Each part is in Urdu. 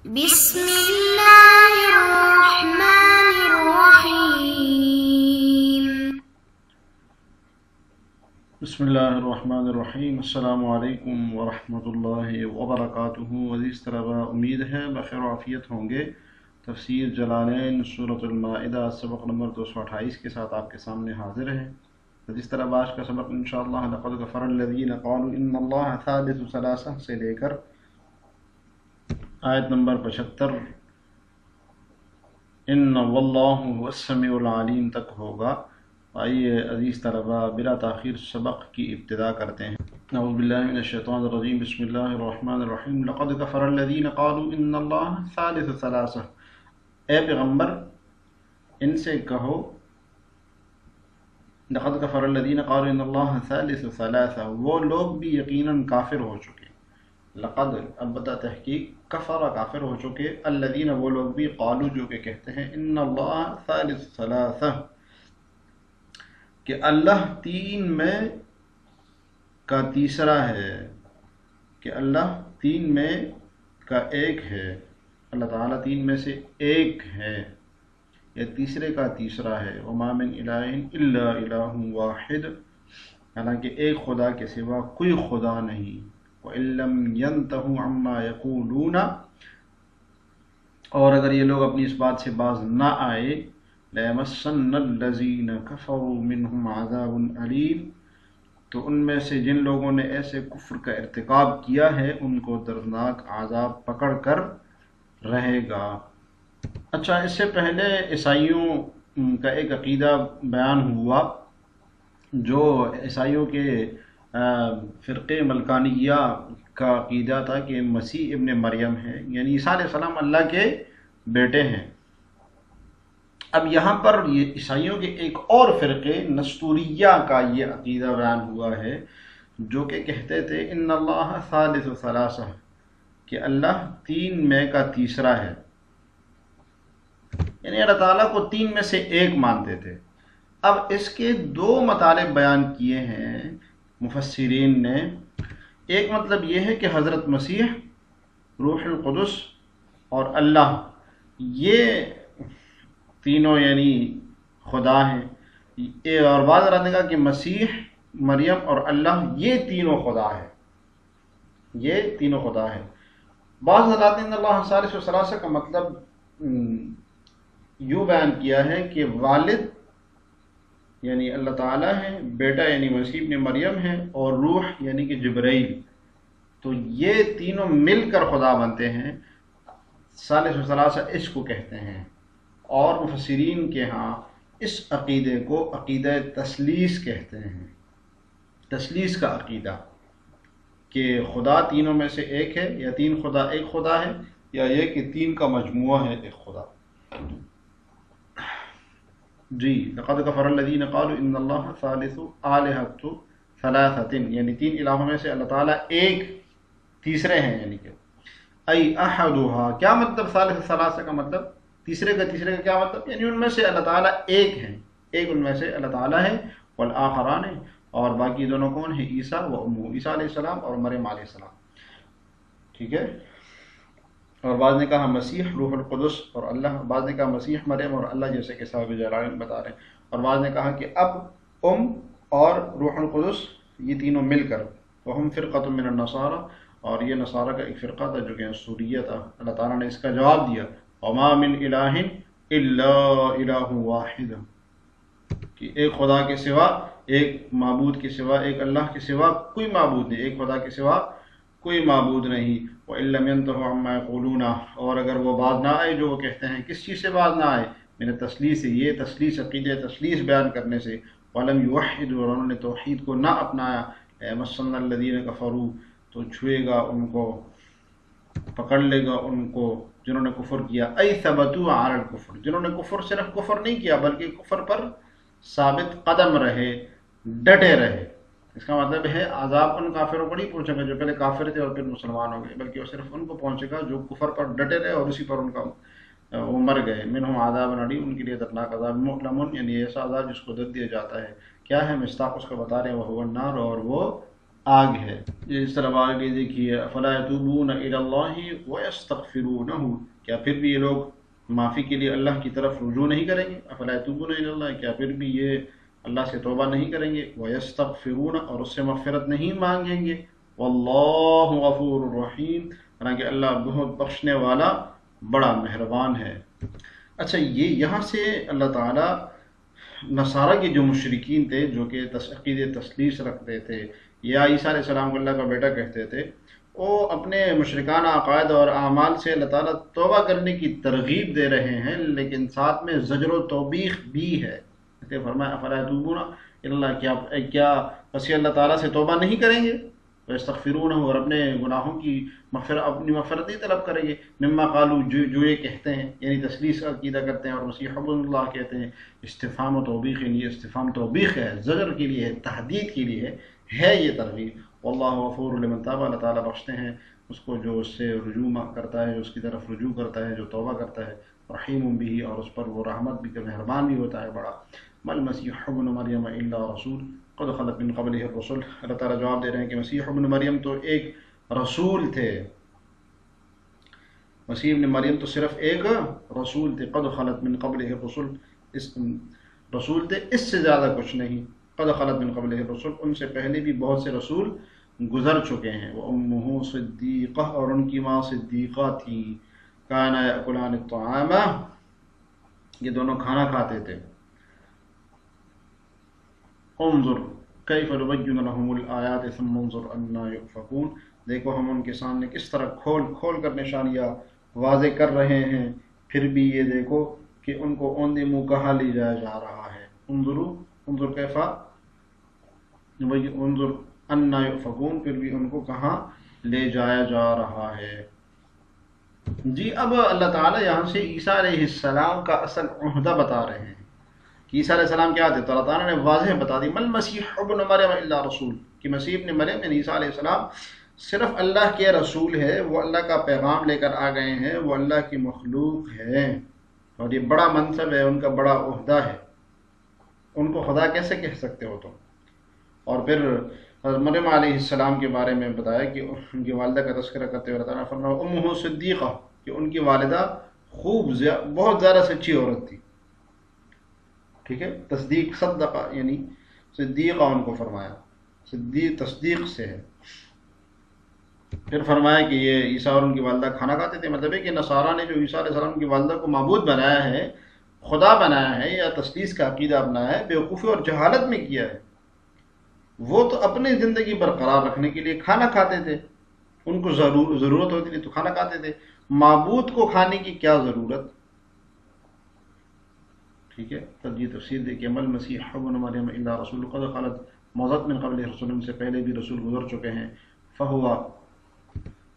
بسم اللہ الرحمن الرحیم۔ بسم اللہ الرحمن الرحیم۔ السلام علیکم ورحمۃ اللہ وبرکاتہ۔ عزیز طلباء، امید ہے بخیر و عافیت ہوں گے۔ تفسیر جلالین سورۃ المائدہ سبق نمبر 228 کے ساتھ آپ کے سامنے حاضر ہیں۔ عزیز طلباء، آج کا سبق انشاءاللہ لقد کفر الذین قالوا ان اللہ ثالث ثلاثہ سے لے کر آیت نمبر 75 ان واللہ هو السمیع العلیم تک ہوگا۔ آئیے عزیز طلباء بلا تاخیر سبق کی ابتدا کرتے ہیں۔ اعوذ باللہ من الشیطان الرجیم، بسم اللہ الرحمن الرحیم۔ لقد کفر الذین قالوا ان اللہ ثالث ثلاثہ، اے پیغمبر ان سے کہو لقد کفر الذین قالوا ان اللہ ثالث ثلاثہ، وہ لوگ بھی یقیناً کافر ہو چکے۔ لقد البتہ تحقیق، کفر کافر ہو چکے، الذین وہ لوگ بھی قالوا جو کہ کہتے ہیں ان اللہ ثالث ثلاثہ کہ اللہ تین میں کا تیسرا ہے، کہ اللہ تین میں کا ایک ہے، اللہ تعالیٰ تین میں سے ایک ہے یا تیسرے کا تیسرا ہے۔ وما من الہ الا الہ واحد، حالانکہ ایک خدا کے سوا کوئی خدا نہیں۔ وَإِن لَّمْ يَنْتَهُوا عَمَّا يَقُولُونَ، اور اگر یہ لوگ اپنی اس بات سے باز نہ آئے، لَيَمَسَّنَّ الَّذِينَ كَفَرُوا مِنْهُمْ عَذَابٌ أَلِيمٌ، تو ان میں سے جن لوگوں نے ایسے کفر کا ارتکاب کیا ہے ان کو دردناک عذاب پکڑ کر رہے گا۔ اچھا، اس سے پہلے عیسائیوں کا ایک عقیدہ بیان ہوا، جو عیسائیوں کے فرقے ملکانیہ کا عقیدہ تھا کہ مسیح ابن مریم ہے، یعنی عیسیٰ علیہ السلام اللہ کے بیٹے ہیں۔ اب یہاں پر یہ عیسائیوں کے ایک اور فرقے نستوریہ کا یہ عقیدہ بیان ہوا ہے، جو کہ کہتے تھے ان اللہ ثالث ثلاثہ، کہ اللہ تین میں کا تیسرا ہے، یعنی اللہ تعالیٰ کو تین میں سے ایک مانتے تھے۔ اب اس کے دو مطالب بیان کیے ہیں مفسرین نے۔ ایک مطلب یہ ہے کہ حضرت مسیح، روح القدس اور اللہ یہ تینوں یعنی خدا ہیں، اور بعض حضرات نے کہا کہ مسیح، مریم اور اللہ یہ تینوں خدا ہے، یہ تینوں خدا ہے۔ بعض حضرات نے اللہ ثالث و ثلاثہ کا مطلب یوں بیان کیا ہے کہ والد یعنی اللہ تعالیٰ ہے، بیٹا یعنی مسیح ابن مریم ہے، اور روح یعنی کہ جبرائیل، تو یہ تینوں مل کر خدا بنتے ہیں۔ ثالث و ثلاثہ اس کو کہتے ہیں، اور مفسرین کے ہاں اس عقیدے کو عقیدہ تثلیث کہتے ہیں۔ تثلیث کا عقیدہ کہ خدا تینوں میں سے ایک ہے، یا تین خدا ایک خدا ہے، یا یہ کہ تین کا مجموعہ ہے ایک خدا۔ جی، لقد کفر الذین قالوا ان اللہ ثالث آلہۃ ثلاثۃ، یعنی تین الہوں میں سے اللہ تعالیٰ ایک تیسرے ہیں، یعنی کہ ای احدھا، کیا مطلب ثالث ثلاثہ کا مطلب؟ تیسرے کا کیا مطلب؟ یعنی ان میں سے اللہ تعالیٰ ایک ہیں، ایک ان میں سے اللہ تعالیٰ ہے، والآخران، اور باقی دونوں کون ہیں؟ عیسیٰ و امہ، عیسیٰ علیہ السلام اور مریم علیہ السلام، ٹھیک ہے۔ اور بعض نے کہا مسیح، روح القدس اور اللہ، بعض نے کہا مسیح، مریم اور اللہ، جیسے کہ صاحب جلالین بتا رہے ہیں، اور بعض نے کہا کہ اب، اور روح القدس یہ تینوں مل کر، وہم فرقۃ من النصارى، اور یہ نصارہ کا ایک فرقہ تھا جو کہ نستوریہ تھا۔ اللہ تعالیٰ نے اس کا جواب دیا، وما من الہ الا الہ واحد، کہ ایک خدا کے سوا، ایک معبود کے سوا، ایک اللہ کے سوا کوئی معبود نہیں، ایک خدا کے سوا کوئی معبود نہیں۔ وَإِن لَّمْ يَنْتَهُوا عَمَّا يَقُولُونَ، اور اگر وہ باز نہ آئے جو وہ کہتے ہیں، کس چیز سے باز نہ آئے؟ من تثلیث، یہ تثلیث عقیدہ تثلیث بیان کرنے سے، وَلَمْ يُوَحِّدُوا، اور انہوں نے توحید کو نہ اپنایا، لَيَمَسَّنَّ الَّذِينَ كَفَرُوا، تو چھوئے گا ان کو، پکڑ لے گا ان کو جنہوں نے کفر کیا، ای ثبتوا علی الکفر، جنہوں نے کفر صرف کفر نہیں کیا بلکہ کفر پر ثابت قدم رہے، ڈٹے رہے۔ اس کا مطلب ہے عذاب ان کافروں پر نہیں پہنچے گا جو پہلے کافر تھے اور پھر مسلمان ہو گئے، بلکہ وہ صرف ان کو پہنچے گا جو کفر پر ڈٹے رہے اور اسی پر ان کا وہ مر گئے۔ منہم عذاب علیم، ان کے لیے دردناک عذاب، مؤلم، یعنی ایسا عذاب جس کو درد دیا جاتا ہے۔ کیا ہے؟ مصداق اس کو بتا رہے ہیں، وہ النار، اور وہ آگ ہے. اس طرح آگے دیکھیے افلا یتوبون الی اللہ ویستغفرونہ، کیا پھر بھی یہ لوگ معافی کے لیے اللہ کی طرف رجوع نہیں کریں گے؟ افلا یتوبون الی اللہ، کیا پھر بھی یہ اللہ سے توبہ نہیں کریں گے؟ ویستغفرون، اور اس سے مغفرت نہیں مانگیں گے. واللہ غفور رحیم، حالانکہ اللہ بہت بخشنے والا بڑا مہربان ہے. اچھا، یہ یہاں سے اللہ تعالیٰ نصارہ کے جو مشرکین تھے جو کہ عقیدہ تثلیث رکھتے تھے یا عیسیٰ علیہ السلام کو اللہ کا بیٹا کہتے تھے، وہ اپنے مشرکانہ عقائد اور اعمال سے اللہ تعالیٰ توبہ کرنے کی ترغیب دے رہے ہیں، لیکن ساتھ میں زجر و توبیخ بھی ہے. کہ فرمایا افلا یتوبون الی اللہ، کیا پس اللہ تعالیٰ سے توبہ نہیں کریں گے؟ ویستغفرونہ، اور اپنے گناہوں کی اپنی مغفرت نہیں طلب کریں گے. مما قالوا، جو یہ کہتے ہیں، یعنی تثلیث کا عقیدہ کرتے ہیں اور مسیح ابن اللہ کہتے ہیں. استفہام و توبیخ، یعنی یہ استفہام توبیخ ہے، زجر کے لیے ہے، تحدید کے لیے ہے یہ ترغیب. واللہ غفور لمن تاب، اللہ تعالیٰ بخشتے ہیں اس کو جو اس سے رجوع کرتا ہے، جو اس کی طرف رجوع کرتا ہے، جو توبہ کرتا ہے. رحیم بھی، اور اس پر وہ رحمت بھی، مہربان بھی ہوتا ہے بڑا. مل مسیح ابن مریم الا رسول قد خلت من قبلہ الرسل، اللہ تعالیٰ جواب دے رہے ہیں کہ مسیح ابن مریم تو ایک رسول تھے، مسیح ابن مریم تو صرف ایک رسول تھے. قد خلت من قبلہ الرسل، اس رسول تھے، اس سے زیادہ کچھ نہیں. قد خلت من قبلہ الرسل، ان سے پہلے بھی بہت سے رسول گزر چکے ہیں. وامہ صدیقہ، اور ان کی ماں صدیقہ تھی. کانا یاکلان الطعام، یہ دونوں کھانا کھاتے تھے. انظر کیف نبین لهم الآیات ثم انظر انا یؤفکون، دیکھو ہم ان کے سامنے کس طرح کھول کھول کر نشانیاں واضح کر رہے ہیں، پھر بھی یہ دیکھو کہ ان کو اوندے منہ کہاں لے جایا جا رہا ہے. انظر کیف انظر انا یؤفکون، پھر بھی ان کو کہاں لے جایا جا رہا ہے. جی، اب اللہ تعالیٰ یہاں سے عیسیٰ علیہ السلام کا اصل عہدہ بتا رہے ہیں کہ عیسیٰ علیہ السلام کیا تھے. تو اللہ تعالیٰ نے واضح بتا دی مل مسیح ابن مریم الا رسول، کہ مسیح ابن مریم یعنی عیسیٰ علیہ السلام صرف اللہ کے رسول ہے، وہ اللہ کا پیغام لے کر آ گئے ہیں، وہ اللہ کی مخلوق ہے، اور یہ بڑا منصب ہے، ان کا بڑا عہدہ ہے. ان کو خدا کیسے کہہ سکتے ہو تم؟ اور پھر حضرت مریم علیہ السلام کے بارے میں بتایا کہ ان کی والدہ کا تذکرہ کرتے ہوئے اللہ تعالیٰ نے فرمایا امہ صدیقہ، کہ ان کی والدہ بہت زیادہ سچی عورت تھی. ٹھیک ہے، تصدیق صدقہ یعنی صدیقہ ان کو فرمایا، صدیق تصدیق سے ہے. پھر فرمایا کہ یہ عیسیٰ اور ان کی والدہ کھانا کھاتے تھے. مطلب ہے کہ نصارہ نے جو عیسیٰ علیہ السلام کی والدہ کو معبود بنایا ہے، خدا بنایا ہے، یا تثلیث کا عقیدہ اپنایا ہے، بیوقوفی اور جہالت میں کیا ہے. وہ تو اپنی زندگی برقرار رکھنے کے لیے کھانا کھاتے تھے، ان کو ضرورت ہوتی تھی تو کھانا کھاتے تھے. معبود کو کھانے کی کیا ضرورت؟ ٹھیک ہے، تب یہ تفسیر دیکھیے مل مسیح ابن مریم الا رسول قد خلت مضت من قبل رسول، ان سے پہلے بھی رسول گزر چکے ہیں. فہوا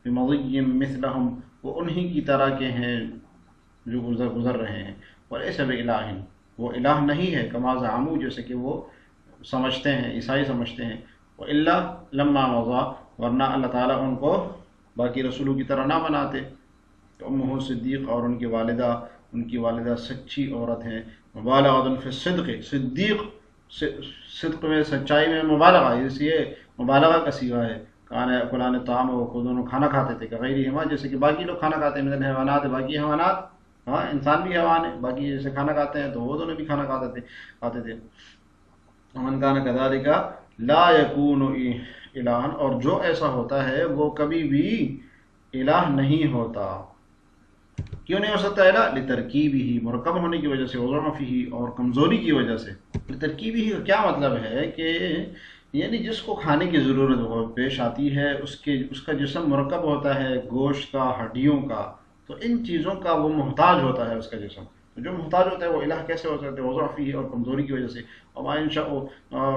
بمضی مثلہم، وہ انہی کی طرح کے ہیں جو گزر رہے ہیں. ولیس بإلہ، وہ الہ نہیں ہے، کما زعموا، جیسے کہ وہ سمجھتے ہیں، عیسائی سمجھتے ہیں. وإلا لما مضى، ورنہ اللہ تعالیٰ ان کو باقی رسولوں کی طرح نہ بناتے. امہ صدیق، اور ان کی والدہ سچی عورت ہیں. مبالغۃ فی الصدق، صدق میں، سچائی میں مبالغہ، اس لیے مبالغہ کا صیغہ ہے. کان یاکلان الطعام، وہ دونوں کھانا کھاتے تھے. کغیرہما، جیسے کہ باقی لوگ کھانا کھاتے ہیں. من الحیوانات، باقی حیوانات، ہاں انسان بھی حیوان ہے، باقی جیسے کھانا کھاتے ہیں تو وہ دونوں بھی کھانا کھاتے تھے. ومن کان کذالک لا یکون الہا، اور جو ایسا ہوتا ہے وہ کبھی بھی الہ نہیں ہوتا. کیوں نہیں ہو سکتا الہ؟ لترکیبہ، مرکب ہونے کی وجہ سے، وضعفہ، اور کمزوری کی وجہ سے. لترکیبہ کا کیا مطلب ہے کہ یعنی جس کو کھانے کی ضرورت پیش آتی ہے، اس کا جسم مرکب ہوتا ہے گوشت کا، ہڈیوں کا، تو ان چیزوں کا وہ محتاج ہوتا ہے اس کا جسم. تو جو محتاج ہوتا ہے وہ الہ کیسے ہو سکتے؟ وضعفہ، اور کمزوری کی وجہ سے. وما ينشأ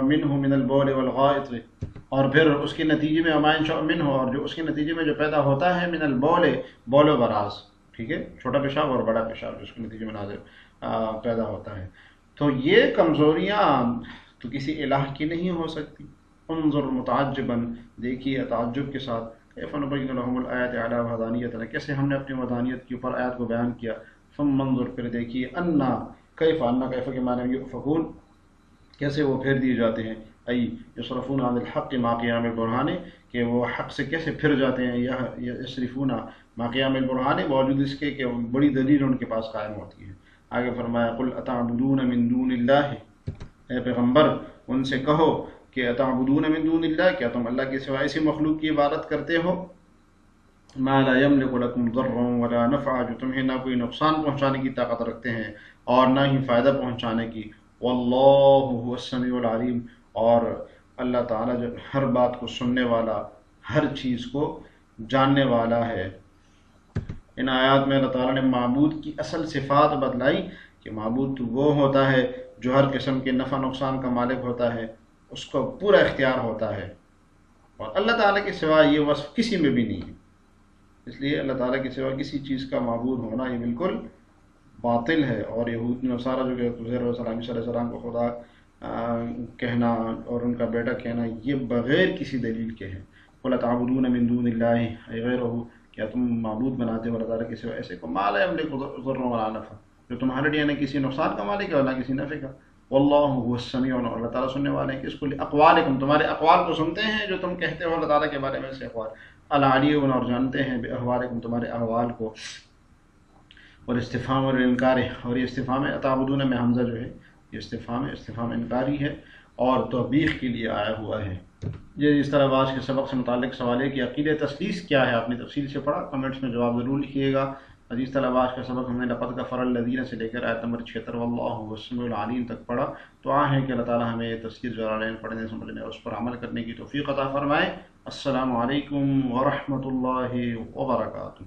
منه من البول والغائط، اور پھر اس کے نتیجے میں وما ينشأ منه، اور جو اس کے نتیجے میں جو پیدا ہوتا ہے، من البول، بول و براز، ٹھیک ہے، چھوٹا پیشاب اور بڑا پیشاب جو اس کے نتیجے میں نازل پیدا ہوتا ہے. تو یہ کمزوریاں تو کسی الہ کی نہیں ہو سکتی. انظر متعجبا، دیکھیے تعجب کے ساتھ، کیف نبین لهم الآیات علی وحدانیتنا، کیسے ہم نے اپنی وحدانیت کے اوپر آیات کو بیان کیا. ثم انظر، پھر دیکھیے، انا کیف کے معنی یؤفکون، کیسے وہ پھیر دیے جاتے ہیں. ای یصرفون عن الحق ما قیام البرہان، کہ وہ حق سے کیسے پھر جاتے ہیں، یصرفون ما قیام البرہان، باوجود اس کے کہ بڑی دلیل ان کے پاس قائم ہوتی ہے۔ آگے فرمایا قل اتعبدون من دون اللہ، اے پیغمبر ان سے کہو کہ اتعبدون من دون اللہ، کیا تم اللہ کے سوا ایسی مخلوق کی عبادت کرتے ہو، ما لا یملک لکم ضرا ولا نفعا، جو تمہیں نہ کوئی نقصان پہنچانے کی طاقت رکھتے ہیں اور نہ ہی فائدہ پہنچانے کی، واللہ هو السمیع العلیم، اور اللہ تعالیٰ جو ہر بات کو سننے والا، ہر چیز کو جاننے والا ہے۔ ان آیات میں اللہ تعالیٰ نے معبود کی اصل صفات بتلائی کہ معبود تو وہ ہوتا ہے جو ہر قسم کے نفع نقصان کا مالک ہوتا ہے، اس کو پورا اختیار ہوتا ہے، اور اللہ تعالیٰ کے سوا یہ وصف کسی میں بھی نہیں ہے۔ اس لیے اللہ تعالیٰ کے سوا کسی چیز کا معبود ہونا یہ بالکل باطل ہے، اور یہود نصارہ جو کہ عزیر علیہ السلام کو خدا کہنا اور ان کا بیٹا کہنا، یہ بغیر کسی دلیل کے ہیں۔ قل اتعبدون من دون اللہ غیرہ، کیا تم معبود بناتے ہو اللہ تعالیٰ کے سوا ایسے کو ما لا یملک ضرا ولا نفع، جو تمہارے لیے نہ کسی نقصان کا مالک ہے اور نہ کسی نفع کا، واللہ هو السمیع، اور اللہ تعالیٰ سننے والے ہیں، کہ اس کو اقوالکم، تمہارے اقوال کو سنتے ہیں جو تم کہتے ہو اللہ تعالیٰ کے بارے میں سے اقوال، العلیم، اور جانتے ہیں باحوالکم، تمہارے احوال کو، اور استفہام اور انکار، اور یہ استفہام اتعبدون میں حمزہ جو ہے یہ استفہام انکاری ہے اور توبیخ کے لیے آیا ہوا ہے۔ یہ اس طرح آج کے سبق سے متعلق سوال ہے کہ عقیدہ تثلیث کیا ہے، آپ نے تفصیل سے پڑھا، کمنٹس میں جواب ضرور لکھیے گا۔ عزیز طلبہ، آج کا سبق ہم نے لقد کفر الذین سے لے کر آیت نمبر 76 واللہ هو السمیع العلیم تک پڑھا۔ دعا ہے کہ اللہ تعالیٰ ہمیں یہ تفسیر جلالین پڑھنے سمجھنے اور اس پر عمل کرنے کی توفیق عطا فرمائے۔ السلام علیکم ورحمۃ اللہ وبرکاتہ۔